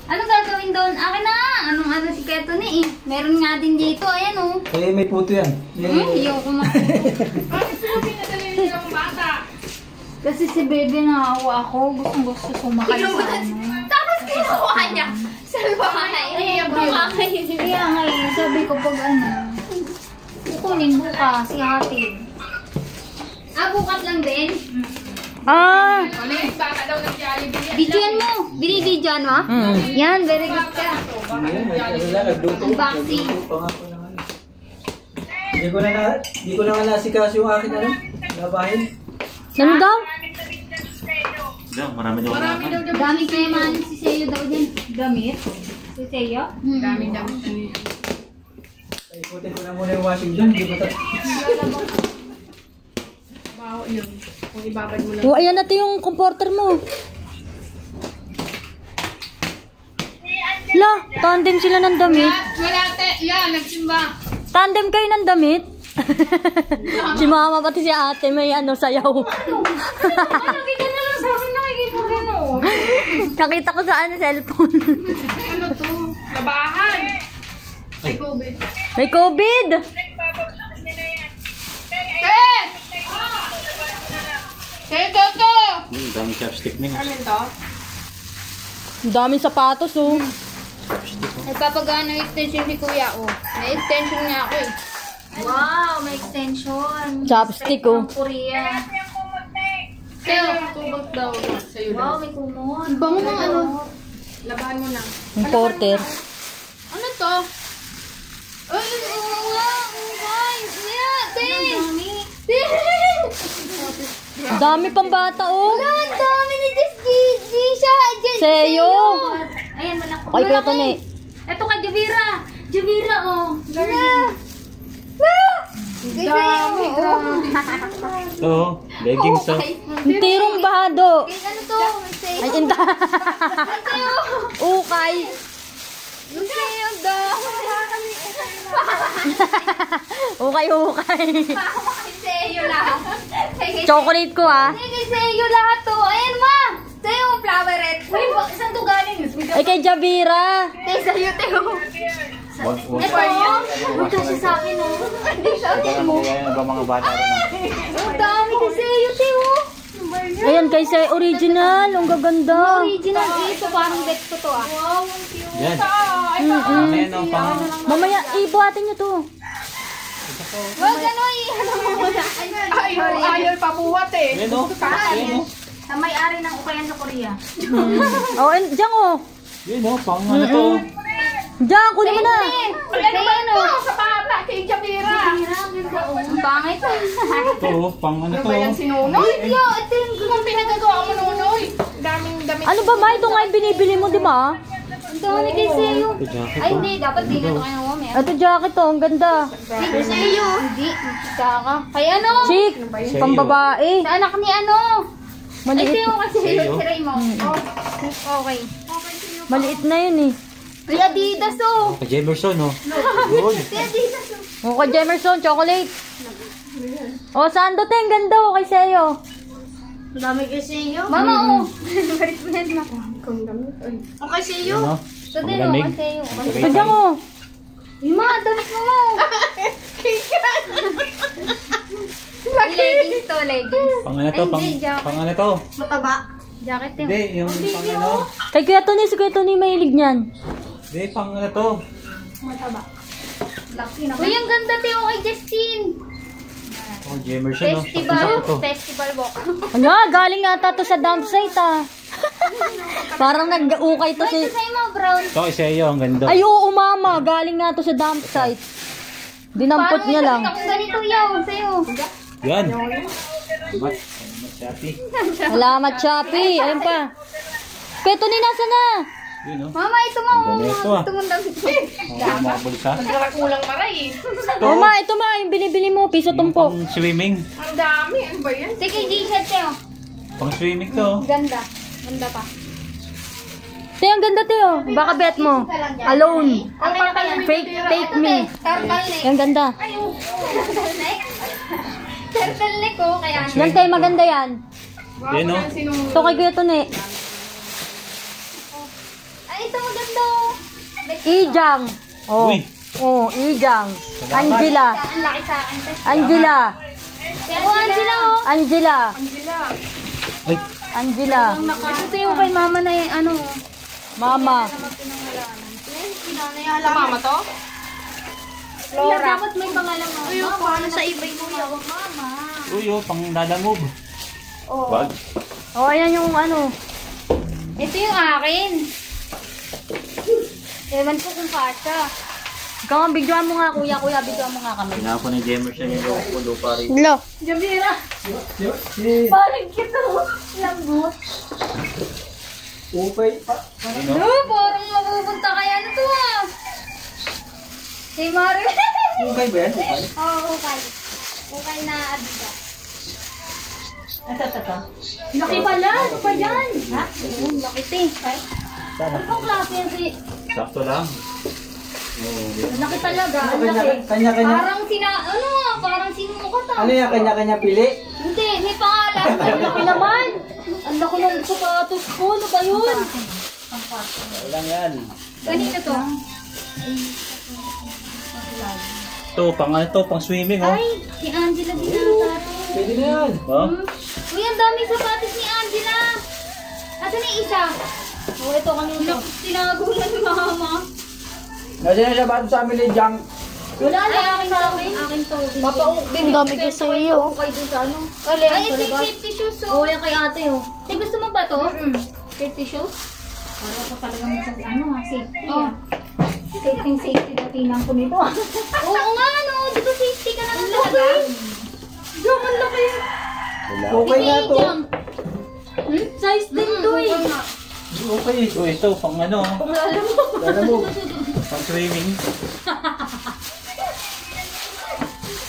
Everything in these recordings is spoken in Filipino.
Ano gagawin doon? Akin na! Anong si Keto ni eh. Meron nga din dito. Ayan o. Eh, may puto yan. Ayaw ko maputo. Bakit subukin na dali ng bata? Kasi si Bebe naawa ako. Gusto sumakay sa ano. Tapos kinuha niya. Salbahay. Kaya ngayon, sabi ko pag ano, kukunin bukas, ihatid. Bukas lang din? Ano yung baka daw ng Jollibee? Videoan mo! Binibidyoan mo? Yan, very good ka. Unboxing. Hindi ko na nga nasikaso yung akin ano, labahin. Ano daw? Marami daw. Gamit na naman si Seyo daw din. Damit? Si Seyo? Daming damit na niya. Ay, ikutin ko na muna yung washing dyan. Hindi ba Wow, yun. Kung ibabad mo lang. Oh, ayan natin yung comforter mo. La, tandem sila ng damit. Wala te. Yan, nagsimba. Tandem kayo ng damit. Si mama pati si ate may sayaw. Nakikita na lang sa akin. Nakikita ko no. Nakita ko sa cellphone. Ano to? Labahan. May COVID. May COVID. Toto! Dami chopstick niya. Ano to? Ang daming sapatos oh. Nagpapagano extension si Kuya oh. May extension nga ako eh. Wow, may extension. Chopstick oh. Korea. Kaya yung tubag daw. Sa'yo Wow, lang. may kumon. Bango ng ano? Labahan mo na. Yung porter. Ano to? Ay, oo nga. Guys, Ang dami pang bata oh. ang dami ni Gisha. Seyo. Ayan, malaki. Okay, kaya ito na eh. Ito kay Javira. Javira, oh. Dami, Ito, leggings to. Yung tirong bahado. Ano to? Ay, inta. Ukay. Seyo daw. Ukay. Seyo lahat. Chocolate ko ah. Kay Seyo lahat to. Ayan ma. Seyo, floweret. Uy, isang to galing. Ay, kay Javira. Seyo, Teo. Ito siya sa akin, oh. Hindi siya akin mo. Kaya ba mga bata rin? Ang dami kasi sa'yo, Teo. Ayan, kay Say Original. Ang gaganda. Original. Ito, parang bet ko to, ah. Wow, Yan. Amen ang pang... Mamaya, ibuhatin nyo to. wag ano, ano mo muna. Ayaw pabuhat eh. Yan o. Yan o. Na may-ari ng ukayan sa Korea. Oh, and diyan oh. Yan o. Pang ano to. Diyan, kunin mo na. Ano ba ito? Sa bata, kay Javira. Ang pangit. Ito o. Pang ano Ano to. ba yan, sinunoy? Yo, ito yung Kung pinagagawa mo nunoy. Daming damit. Ano ba, Ma? Ito nga yung binibili mo, di ba? Ang dami kay Seyo. Ito jacket Ay, to. hindi. Dapat di na ito kayo nawa. Ito jacket to, ang ganda. Kay Seyo. Hindi. Saka. Kay ano? Chic, pang babae. Sa anak ni ano? Ay, Maliit, Seyo kasi Seyo. si Raymond. Oh, okay. maliit na yun eh. Kay Adidas, oh. Kay Jemerson o. Good. Kay Adidas, oh. O, kay Jemerson, chocolate. O, sando te, ang ganda oh, kay Seyo. Ang dami kay Seyo. Mama, oh. Barit mo yan, ma. Okay, Seyo. Yan o. Ito din, oh. Panglamig. Kay Seyo. Ito dyan oh. Yung mga damit mo, mo. Leggings to, leggings. Pang ano to. Ay, hindi, jacket. Pang ano to. Mataba. Jacket yun. Hindi, yung pang ano. Kay Kuya Tony, si Kuya Tony mahilig niyan. Hindi, pang ano to. Mataba. Uy, ang ganda, Teo, kay Justin. Oh, Jemerson o. Festival. Pang to. Festival walk. Ano, galing ata to sa dump site ah. Parang nag-ukay to Ito si... sa'yo mo, brown. Ito, isa iyo. Ang ganda. Ay, oo, mama. Galing nga to sa dump site. Dinampot niya lang. Parang ganito yaw, sa'yo. Yan. Salamat. Salamat, Shopee. Salamat, Shopee. Ayun pa. Kuya Tony, nasa na? Yun o. Mama, ito mo. Ganda ito, ah. Ito mong damit mo. Mga bulsa. Nagkakakulang maray eh. Ito. O ma, ito ma, yung binibili mo, piso Yung tumpok. pang swimming. Ang dami. Ano ba yan? Sige, G-shirt, Teo. Pang swimming to. Ganda. Ganda pa. Te, ang ganda, Teo. Baka bet mo. Alone. Okay na kaya. Fake, take me. Turtleneck. Ang ganda. Turtleneck? Turtleneck ko, kaya. Yan, Te, maganda yan. Wow, Yan, oh. yan, sinunoy. Ito kay Kuya Tony. Ay, Ay, ito maganda. Ijang. Oh. Uy. Oh, Ijang. Angela. Ang laki sa akin. Angela. Angela, oh. Angela. Ay. Angela. Ito yung kay mama na yung ano. Mama. Mama to? Flora. Dapat may pangalan mo. Uy, paano sa iba yung mama? Uy, oh, pang lalamove. Oh. Wag. Oh, ayan yung ano. Ito yung akin. Ewan ko kung kasha. Ikaw nga, bigyan mo nga kuya. Kuya, bigyan mo nga kami. Kailangan ko ng Jemmer siya yung pulo pa rin. Lo. Jamira. Si Parang kito. Lambot. Upay pa. Ayun, oh. No, parang mapupunta kaya na to ah. Si Mario. Upay ba yan? Upay? Oo, ukay. Ukay na abida. Laki pala. Ano pa yan? Ha? Oo, laki te. Sana. Anong klase yan si... Sakto lang. Oh, Laki talaga. Ang laki. Kanya-kanya. Parang parang sinukat ah. Ano yan? Kanya-kanya pili? Hindi, may pangalan. Ang laki naman. Ang laki ng sapatos ko. Ano ba yun? walang yan. Ganito to. Ito, pang swimming, oh. Ay, si Angela din ang tato. Pwede na yan. Oh. Uy, ang daming sapatos ni Angela. Asan yung isa? Oh, ito kanina. Tinago na ni mama. Kasi na siya bato sa amin ni Jang. Wala Ay, na. akin sa akin. Akin to. Ang dami ko sa iyo. Kayo dun sa ano? Alin, Ay, ito yung talaga? safety shoes. Oo, Oh. yan kay ate oh. Ay, gusto mo ba to? Safety shoes? Para ko talaga mo sa ano ha, safety. Oh. Safety na tinang ko nito. Oo nga, no. Di ba safety ka naman talaga? Diyan, ang laki. Wala. Okay nga to. Size din to eh. Okay. Uy, ito, pang ano, oh. Alam mo. Pang swimming.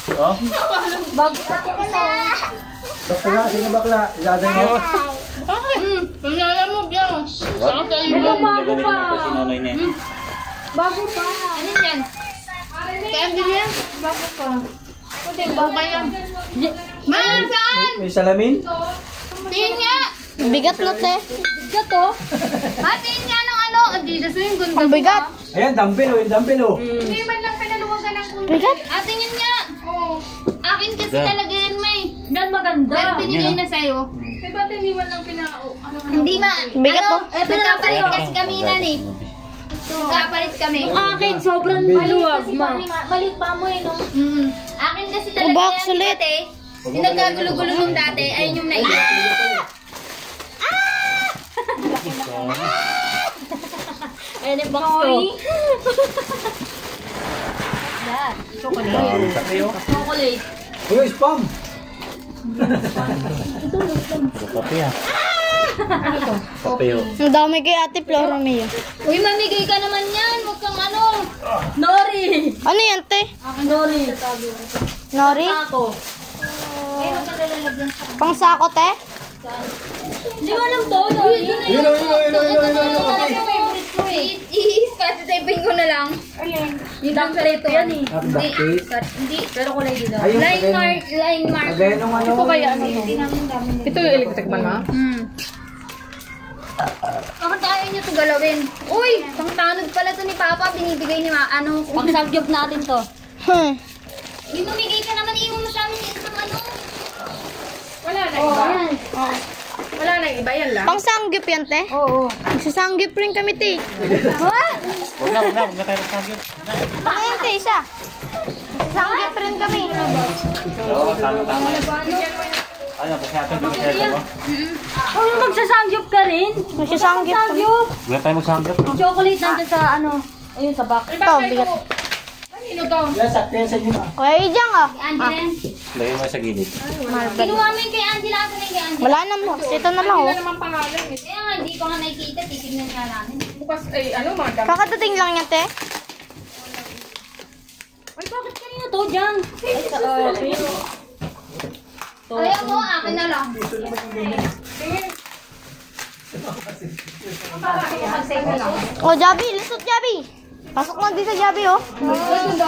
Oh. Bago pa ko isa. Bakla, sino bakla? Iladan mo. Kaya mo, Biang. What? bago Ganun pa. lang kasi nanay niya. Bago pa. Ano yan? Kaya ang bili yan? Bago pa. Kundi, bago pa yan. Ma, saan? May salamin? Tingin nga. Bigat na te. Bigat oh. Ha, tingin nga ng ano. Adidas mo yung ganda. Ang bigat. Ayan, dumbbell oh. Yung dumbbell oh. Hindi man lang pinaluwagan ng kundi. Bigat? Tingin nga. Oo. Akin kasi Bigat. talaga yan, May. Yan maganda. Pero binigay Yan, na sa'yo. Eh, ba't hindi man lang pinao? Ano? Hindi ma. Bigat ano, to. nagkapalit kasi kami na eh. Nagkapalit kami. Yung akin, sobrang maluwag ma. Malit pa mo eh, no? Akin kasi talaga Ubak, yan sulit. dati. Yung nagkagulo-gulo nung dati, ayun yung naiyak. Ayan yung box ko. Yan. Chocolate. Kape, oh. Chocolate. Uy, spam! Puro kape, ah. Kape, oh. Ang dami kay Ate Flora Mia. Uy, mamigay ka naman yan. Huwag kang ano. Nori. Ano yan, te? Nori. Nori? Ako. Ay, huwag ka nalalagyan sa... Pang sako, te? Hindi mo alam to, Nori. Yun oh, yun oh, yun oh, yun oh, yun oh. Talaga favorite ko eh. I-specify ko na lang. Yung duck tape yan eh. Hindi. Pero kulay din daw. Ayun, Line kagaya mark. Line mark. kagaya nung ano. Ito kaya ano to? Hindi namin dami. Ito yung electric ban, ha? Bakit ayaw niyo ito galawin? Uy! Pang tanod pala to ni Papa. Binibigay ni ano. Pang subjob natin to. Yung mamigay ka naman, iwan mo sa amin yung isang ano. Wala na Oh, iba. ayan. Wala na iba, yan lang. Pang sanggip yan, te? Oo. Magsasanggip rin kami, te. Huwag na tayo magsagyot. Baka yan, te, isa. Magsasanggip rin kami. Oo, tama. Ano, kasi natin doon sa mo? Oh, magsasangyup ka rin? Magsasanggip kami. Sangyup. Huwag tayo magsagyot. Yung chocolate nandyan sa ano. Ayun, sa box. Ito, bigat. Kanino to? Yan, sakto yan sa inyo ah. Kuya Ijang, ah. Angela yan. Lagay mo sa gilid. Kinuha mo yung kay Angela. Asan na yung kay Angela? Wala na mo. Ito na lang, Wala oh. naman pangalan, eh. Kaya nga, hindi ko nga nakikita. Titignan nga namin. Bukas, ay, ano, mga dami. Kakadating lang yan, te. Ay, bakit kanina to dyan? Ay, sa Ayaw mo, akin na lang. Oh, Jabi, lusot, Jabi. Pasok lang din sa Jabi, oh.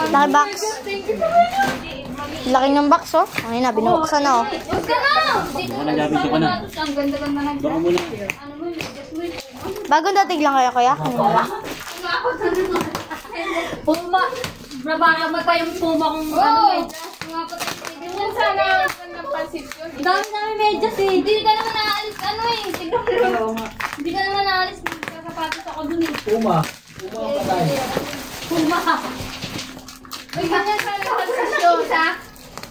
Laki box. Laki ng box, oh. Ay na, binuksan na, oh. Huwag ka na! Dito Baka nagabi ka na. Ang ganda-ganda na. Baka muna. Ano mo, just wait. Bagong dating lang kayo, kuya? Puma. Nabaka pa yung puma kung ano Oo. eh. Yan sana ng pansit yun. Ang dami medyas eh. Hindi ka naman naalis, ano eh. Tignan mo. Hindi ka naman naalis. Nagkakapatos ako dun eh. Puma. Puma ang patay. Puma. Uy, ganyan sana ng pansit yun, ha?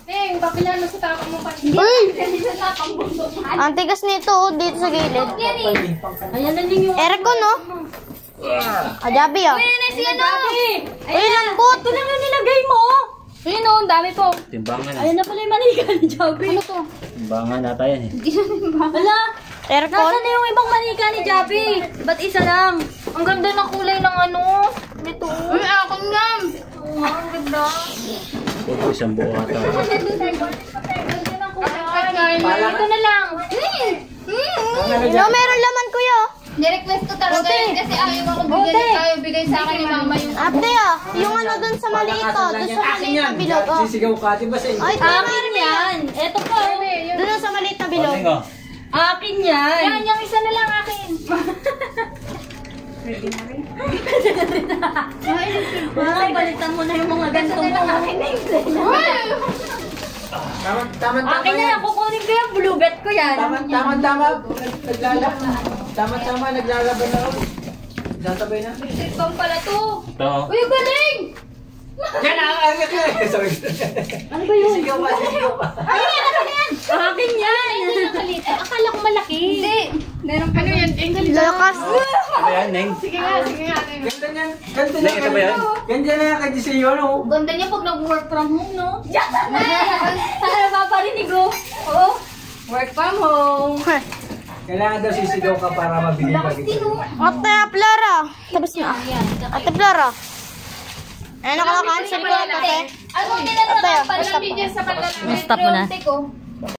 Neng, papilan mo sa tapang mo pansit. Uy! Kasi sa tapang bundok. Ang tigas nito, oh, dito sa gilid. Yan eh. Ayan na din yung... Aircon, no? Jabi, oh. Ayun na si ano. Uy, lambot! Ito lang yung nilagay mo. Ayun o, ang dami po. Timbangan na. Ayan na pala yung manika ni Javi. Ano to? Timbangan nata yan eh. Wala. Aircon? Nasaan na yung ibang manika ni Javi? Ba't isa lang? Ang ganda ng kulay ng ano. Nito. Uy, akin nga. Oo nga, ang ganda. Ito isang buo ata. Ang ganda ng kulay. Ito na lang. No, meron laman, kuya. Nirequest ko talaga yun kasi ayaw ako bigay sa akin ni mama yung Ate, oh. Yung ano dun sa maliit, oh. Dun sa Akin maliit yan. na bilog, oh. Sisigaw ka. Di ba sa inyo? Ay, Akin yan. Eto po. dun sa maliit na bilog. Paling oh. Akin yan. yan, yung isa na lang akin. Mga balitan mo na yung mga gantong mo. Tama. Akin na yan. Kukunin ko yung blue bet ko yan. Tama. Naglalaban na ako. Nagsatabay na. Sitbang pala to. Ito oh. Uy, ang galing! Yan ang sorry. Ano ba yun? Sisigaw ka. Akin yan. Akala ko malaki. Hindi. Meron pa yan. Lakas. Ano yan, Neng? Sige nga, Ganda niyan. Ganda Neng, ito ba yan? Ganda na yan kay Giseo, no? Ganda niya pag nag-work from home, no? Sana napaparinig ko. Oo. work from home. Kailangan daw sisigaw ka para mabigay ka. Ate Flora. Tapos na. Ate Flora. Ano ka na-cancel ko, ate? Ano, tinanong Ate, pala stop niya sa kanila. Stop mo na. Ko.